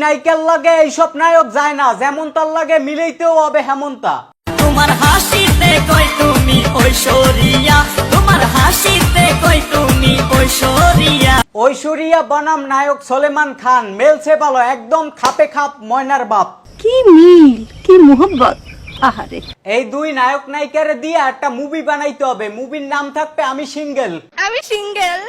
নায়িকার লাগে এইসব নায়ক যায় না, যেমন তার লাগে মিলাইতেও হবে হেমন্তা। তোমার হাসিতে কই তুমি ঐশ্বরিয়া, তোমার হাসিতে কই তুমি ঐশ্বরিয়া। ঐশ্বরিয়া বনাম নায়ক সলেমান খান, মেলছে ভালো, একদম খাপে খাপ ময়নার বাপ। কি মিল, কি মোহব্বত। আহারে, এই দুই নায়ক নায়িকারে দিয়ে একটা মুভি বানাইতে হবে। মুভির নাম থাকবে আমি সিঙ্গেল। আমি সিঙ্গেল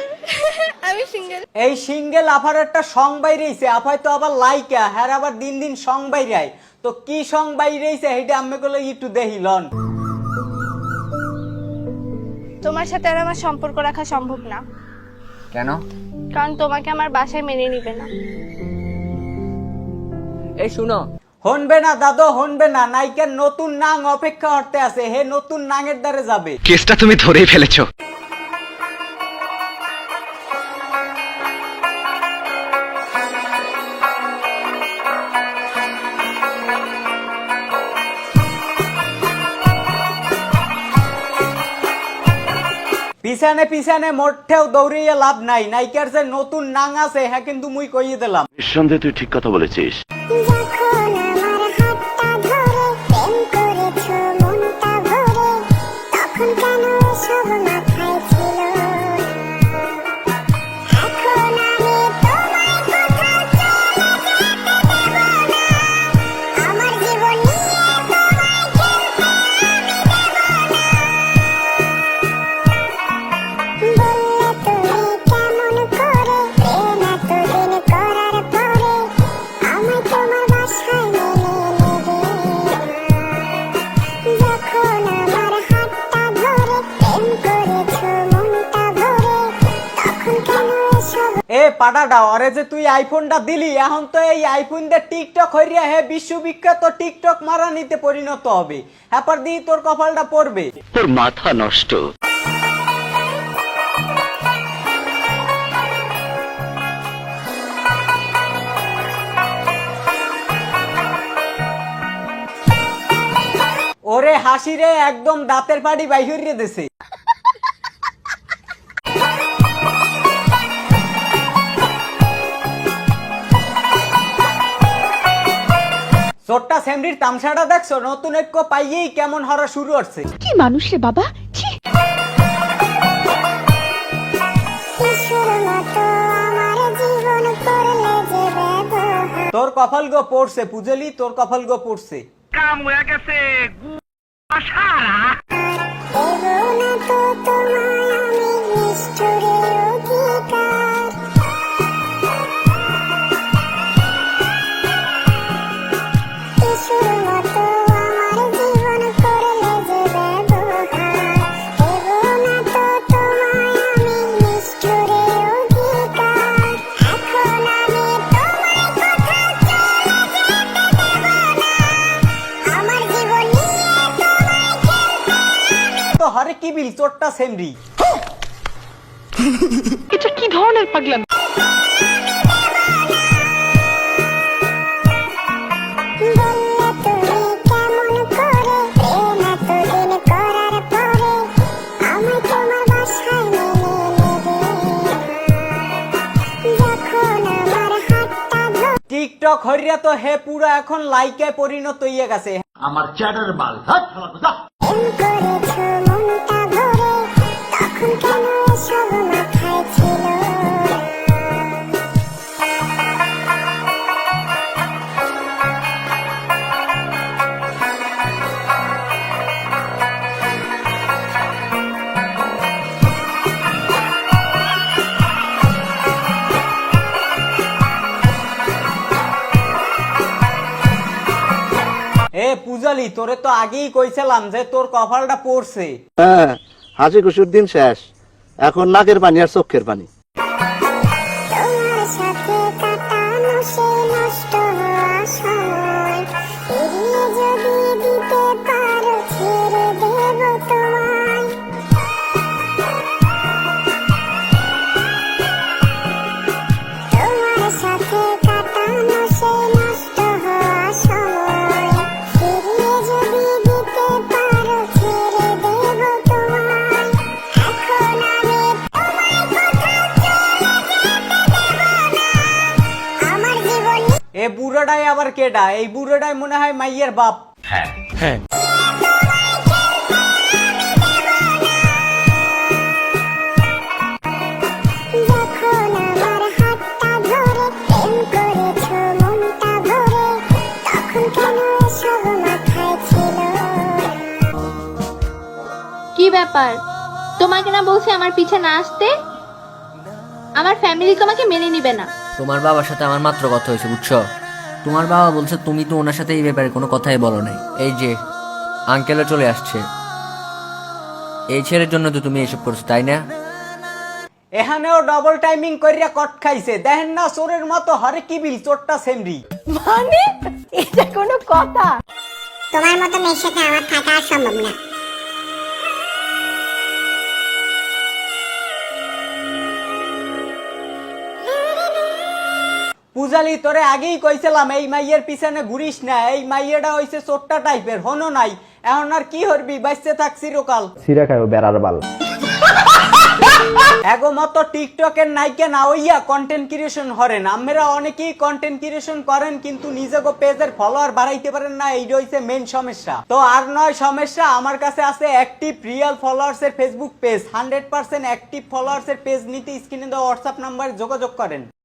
আমি সিঙ্গেল। এই সিঙ্গেল আফার একটা সং বাইরেছে, আফাই তো আবার লাইকা, হ্যাঁ আবার দিন দিন সং বাইরায়। তো কি সং বাইরেছে এটা আমি গুলো একটু দেখিলন। তোমার সাথে আর আমার সম্পর্ক রাখা সম্ভব না। কেন? কারণ তোমাকে আমার বাসায় মেনে নিবে না। এই শুনো, হনবে না দাদু, হনবে না। নায়িকার নতুন নাং অপেক্ষা করতে আছে, হে নতুন নাঙের দ্বারে যাবে। কেসটা তুমি ধরেই ফেলেছো। পিছানে পিছানে মোটেও দৌড়িয়ে লাভ নাই। নায়িকার যে নতুন নাং আছে হ্যাঁ কিন্তু মুই কইয়ে দিলাম। নিঃসন্দেহে তুই ঠিক কথা বলেছিস। এ পাডাডা, ওরে যে তুই আইফোনটা দিলি, এখন তো এই আইফোন দিয়ে টিকটক হইয়া হে বিশ্ববিখ্যাত টিকটক মারা নিতে পরিণত হবে। হ্যাপার দিয়ে তোর কপালটা পড়বে। তোর মাথা নষ্ট। ওরে হাসি রে, একদম দাঁতের পাড়ি বাইরে দেছে। ছোট্টা সেমরির তামসাটা দেখছো? নতুন এক পাইয়েই কেমন হরা শুরু হচ্ছে। কি মানুষ রে বাবা, ছি। তোর কপাল গো পড়ছে পুজলি, তোর কপাল গো পড়ছে। কাম হয়ে গেছে। হরে কি বিল চোট্টা সেমরি। এটা কি ধরনের পাগলামি? টিকটক হরিয়া তো হে পুরো এখন লাইকে পরিণত হইয়া গেছে। আমার চ্যাটার বাল। এ পূজালি, তোরে তো আগেই কইছিলাম যে তোর কপালটা পড়ছে। হ্যাঁ, হাসি খুশির দিন শেষ, এখন নাকের পানি আর চোখের পানি। এ বুড়োটাই আবার কেডা? এই বুড়োটাই মনে হয় মাইয়ের বাপ। হ্যাঁ কি ব্যাপার, তোমাকে না বলছি আমার পিছে না আসতে? আমার ফ্যামিলি তোমাকে মেনে নিবে না। তোমার বাবার সাথে আমার মাত্র কথা হয়েছে, বুঝছো? তোমার বাবা বলছে তুমি তো ওনার সাথে এই ব্যাপারে কোনো কথাই বলো নাই। এই যে আঙ্কেলও চলে আসছে, এই ছেলের জন্য তো তুমি এসব করছো, তাই না? এখানেও ডবল টাইমিং করিয়া কট খাইছে। দেখেন না চোরের মতো হরে কি বিল চোরটা সেমরি। মানে এটা কোনো কথা? তোমার মতো মেয়ের সাথে আমার থাকা আর সম্ভব না। পূজালি তোরে আগেই কইছিলাম এই মাইয়ের পিছনে ঘুরিস না। এই মাইয়েটা হইছে চোরটা টাইপের, হনো নাই। এখন আর কি হরবি, বাইসতে থাক চিরকাল। সিরা খাইও বেড়ার বাল। এগো মতো টিকটকের নায়িকা না হইয়া কন্টেন্ট ক্রিয়েশন হরেন। আমরা অনেকেই কন্টেন্ট ক্রিয়েশন করেন কিন্তু নিজেকে পেজের ফলোয়ার বাড়াইতে পারেন না, এইটা হইছে মেইন সমস্যা। তো আর নয় সমস্যা, আমার কাছে আছে অ্যাক্টিভ রিয়েল ফলোয়ার্স এর ফেসবুক পেজ। 100% অ্যাক্টিভ ফলোয়ার্স এর পেজ নিতে স্ক্রিনে দেওয়া হোয়াটসঅ্যাপ নাম্বারে যোগাযোগ করেন।